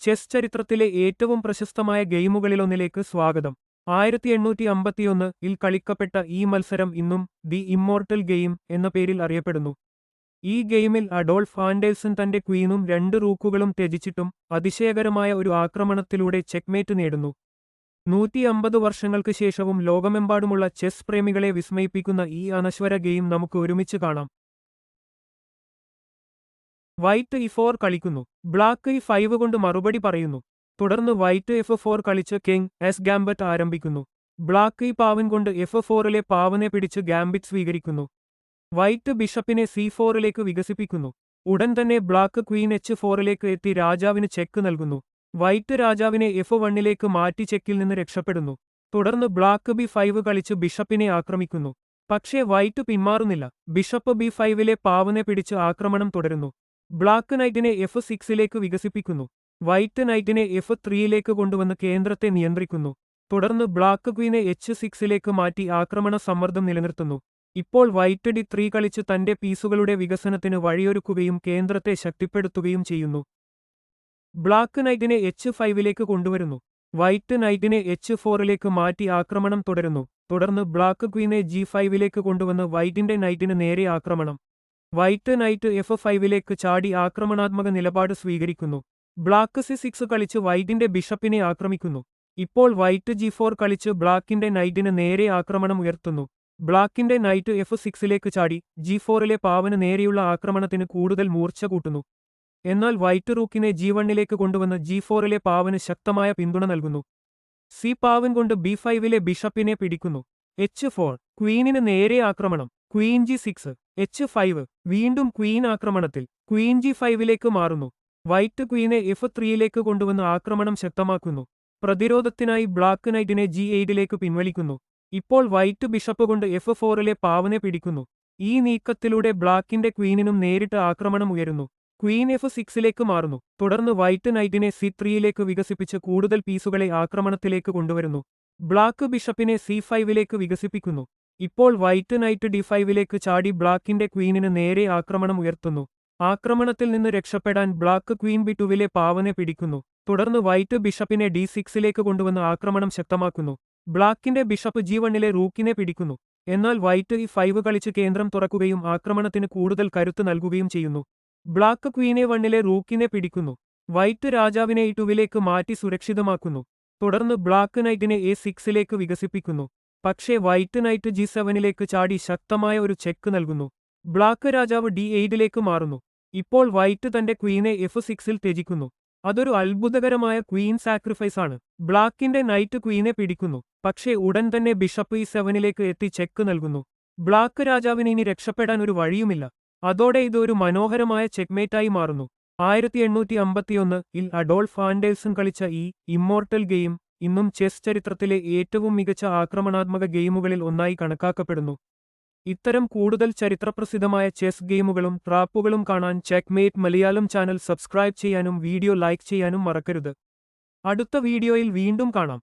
Chess ചരിത്രത്തിലെ ഏറ്റവും പ്രശസ്തമായ ഗെയിമുകളിലൊന്നിലേക്ക് സ്വാഗതം. 1851-ൽ കളിക്കപ്പെട്ട ഈ മത്സരം ഇന്നും ദി ഇമ്മോർട്ടൽ ഗെയിം എന്ന പേരിൽ അറിയപ്പെടുന്നു. ഈ ഗെയിമിൽ അഡോൾഫ് ആൻഡേഴ്സൺ തന്റെ ക്വീനും 2 റൂക്കുകളും ത്യജിച്ചിട്ടും അതിശയകരമായ ഒരു ആക്രമണത്തിലൂടെ ചെക്ക്മേറ്റ് നേടുന്നു. 150 വർഷങ്ങൾക്ക് ശേഷവും ലോകമെമ്പാടുമുള്ള ചെസ് പ്രേമികളെ വിസ്മയിപ്പിക്കുന്ന ഈ അനശ്വര ഗെയിം നമുക്ക് ഒരുമിച്ച് കാണാം. വൈറ്റ് e4 കളിക്കുന്നു. ബ്ലാക്ക് e5 കൊണ്ട് മറുപടി പറയുന്നു. തുടർന്ന് വൈറ്റ് f4 കളിച്ച് കിങ് എസ് ഗാംബറ്റ് ആരംഭിക്കുന്നു. ബ്ലാക്ക് പാവൻ കൊണ്ട് f4ലെ പാവനെ പിടിച്ച് ഗാംബിറ്റ് സ്വീകരിക്കുന്നു. വൈറ്റ് ബിഷപ്പിനെ c4ലേക്ക് വികസിപ്പിക്കുന്നു. ഉടൻ തന്നെ ബ്ലാക്ക് ക്വീൻ h4ലേക്ക് എത്തി രാജാവിന് ചെക്ക് നൽകുന്നു. വൈറ്റ് രാജാവിനെ f1ലേക്ക് മാറ്റി ചെക്കിൽ നിന്ന് രക്ഷപ്പെടുന്നു. തുടർന്ന് ബ്ലാക്ക് b5 കളിച്ച് ബിഷപ്പിനെ ആക്രമിക്കുന്നു. പക്ഷേ വൈറ്റ് പിന്മാറുന്നില്ല. ബിഷപ്പ് b5ലെ പാവനെ പിടിച്ച് ആക്രമണം തുടരുന്നു. ബ്ലാക്ക് നൈറ്റിനെ f6ലേക്ക് വികസിപ്പിക്കുന്നു. വൈറ്റ് നൈറ്റിനെ f3ലേക്ക് കൊണ്ടുവന്ന് കേന്ദ്രത്തെ നിയന്ത്രിക്കുന്നു. തുടർന്ന് ബ്ലാക്ക് ക്വീനെ h6ലേക്ക് മാറ്റി ആക്രമണ സമ്മർദ്ദം നിലനിർത്തുന്നു. ഇപ്പോൾ വൈറ്റ് d3 കളിച്ച് തന്റെ പീസുകളുടെ വികസനത്തിന് വഴിയൊരുക്കുകയും കേന്ദ്രത്തെ ശക്തിപ്പെടുത്തുകയും ചെയ്യുന്നു. ബ്ലാക്ക് നൈറ്റിനെ h5ലേക്ക് കൊണ്ടുവരുന്നു. വൈറ്റ് നൈറ്റിനെ h4ലേക്ക് മാറ്റി ആക്രമണം തുടരുന്നു. തുടർന്ന് ബ്ലാക്ക് ക്വീനെ g5ലേക്ക് കൊണ്ടുവന്ന് വൈറ്റിന്റെ നൈറ്റിന് നേരെ ആക്രമണം. വൈറ്റ് നൈറ്റ് f5ലേക്ക് ചാടി ആക്രമണാത്മക നിലപാട് സ്വീകരിക്കുന്നു. ബ്ലാക്ക് c6 കളിച്ച് വൈറ്റിന്റെ ബിഷപ്പിനെ ആക്രമിക്കുന്നു. ഇപ്പോൾ വൈറ്റ് g4 കളിച്ച് ബ്ലാക്കിന്റെ നൈറ്റിന് നേരെ ആക്രമണം ഉയർത്തുന്നു. ബ്ലാക്കിന്റെ നൈറ്റ് f6ലേക്ക് ചാടി g4ലെ പാവന് നേരെയുള്ള ആക്രമണത്തിന് കൂടുതൽ മൂർച്ച കൂട്ടുന്നു. എന്നാൽ വൈറ്റ് റൂക്കിനെ g1ലേക്ക് കൊണ്ടുവന്ന് g4ലെ പാവന് ശക്തമായ പിന്തുണ നൽകുന്നു. സി പാവൻ കൊണ്ട് b5ലെ ബിഷപ്പിനെ പിടിക്കുന്നു. h4 ക്വീനിന് നേരെ ആക്രമണം. ക്വീൻ g6 h5 വീണ്ടും ക്വീൻ ആക്രമണത്തിൽ ക്വീൻ g5ലേക്ക് മാറുന്നു. വൈറ്റ് ക്വീനെ f3ലേക്ക് കൊണ്ടുവന്ന് ആക്രമണം ശക്തമാക്കുന്നു. പ്രതിരോധത്തിനായി ബ്ലാക്ക് നൈറ്റിനെ g8ലേക്ക് പിൻവലിക്കുന്നു. ഇപ്പോൾ വൈറ്റ് ബിഷപ്പ് കൊണ്ട് f4ലെ പാവനെ പിടിക്കുന്നു. ഈ നീക്കത്തിലൂടെ ബ്ലാക്കിന്റെ ക്വീനിനും നേരിട്ട് ആക്രമണം ഉയരുന്നു. ക്വീൻ f6ലേക്ക് മാറുന്നു. തുടർന്ന് വൈറ്റ് നൈറ്റിനെ c3ലേക്ക് വികസിപ്പിച്ച് കൂടുതൽ പീസുകളെ ആക്രമണത്തിലേക്ക് കൊണ്ടുവരുന്നു. ബ്ലാക്ക് ബിഷപ്പിനെ c5ലേക്ക് വികസിപ്പിക്കുന്നു. ഇപ്പോൾ വൈറ്റ് നൈറ്റ് d5ലേക്ക് ചാടി ബ്ലാക്കിന്റെ ക്വീനിന് നേരെ ആക്രമണം ഉയർത്തുന്നു. ആക്രമണത്തിൽ നിന്ന് രക്ഷപ്പെടാൻ ബ്ലാക്ക് ക്വീൻ b2ലെ പാവനെ പിടിക്കുന്നു. തുടർന്ന് വൈറ്റ് ബിഷപ്പിനെ d6ലേക്ക് കൊണ്ടുവന്ന് ആക്രമണം ശക്തമാക്കുന്നു. ബ്ലാക്കിന്റെ ബിഷപ്പ് g1ലെ റൂക്കിനെ പിടിക്കുന്നു. എന്നാൽ വൈറ്റ് e5 കളിച്ച് കേന്ദ്രം തുറക്കുകയും ആക്രമണത്തിന് കൂടുതൽ കരുത്ത് നൽകുകയും ചെയ്യുന്നു. ബ്ലാക്ക് ക്വീനെ 1ലെ റൂക്കിനെ പിടിക്കുന്നു. വൈറ്റ് രാജാവിനെ e2ലേക്ക് മാറ്റി സുരക്ഷിതമാക്കുന്നു. തുടർന്ന് ബ്ലാക്ക് നൈറ്റിനെ a6ലേക്ക് വികസിപ്പിക്കുന്നു. പക്ഷേ വൈറ്റ് നൈറ്റ് g7ലേക്ക് ചാടി ശക്തമായ ഒരു ചെക്ക് നൽകുന്നു. ബ്ലാക്ക് രാജാവ് d8ലേക്ക് മാറുന്നു. ഇപ്പോൾ വൈറ്റ് തന്റെ ക്വീനെ f6ൽ ത്യജിക്കുന്നു. അതൊരു അത്ഭുതകരമായ ക്വീൻ സാക്രിഫൈസ് ആണ്. ബ്ലാക്കിന്റെ നൈറ്റ് ക്വീനെ പിടിക്കുന്നു. പക്ഷേ ഉടൻ തന്നെ ബിഷപ്പ് e7ലേക്ക് എത്തി ചെക്ക് നൽകുന്നു. ബ്ലാക്ക് രാജാവിന് ഇനി രക്ഷപ്പെടാൻ ഒരു വഴിയുമില്ല. അതോടെ ഇത് ഒരു മനോഹരമായ ചെക്ക്മേറ്റായി മാറുന്നു. 1851-ൽ അഡോൾഫ് ആൻഡേഴ്സൺ കളിച്ച ഈ ഇമ്മോർട്ടൽ ഗെയിം ഇന്നും ചെസ് ചരിത്രത്തിലെ ഏറ്റവും മികച്ച ആക്രമണാത്മക ഗെയിമുകളിൽ ഒന്നായി കണക്കാക്കപ്പെടുന്നു. ഇത്തരം കൂടുതൽ ചരിത്രപ്രസിദ്ധമായ ചെസ് ഗെയിമുകളും ട്രാപ്പുകളും കാണാൻ ചെക്ക്മേറ്റ് മലയാളം ചാനൽ സബ്സ്ക്രൈബ് ചെയ്യാനും വീഡിയോ ലൈക്ക് ചെയ്യാനും മറക്കരുത്. അടുത്ത വീഡിയോയിൽ വീണ്ടും കാണാം.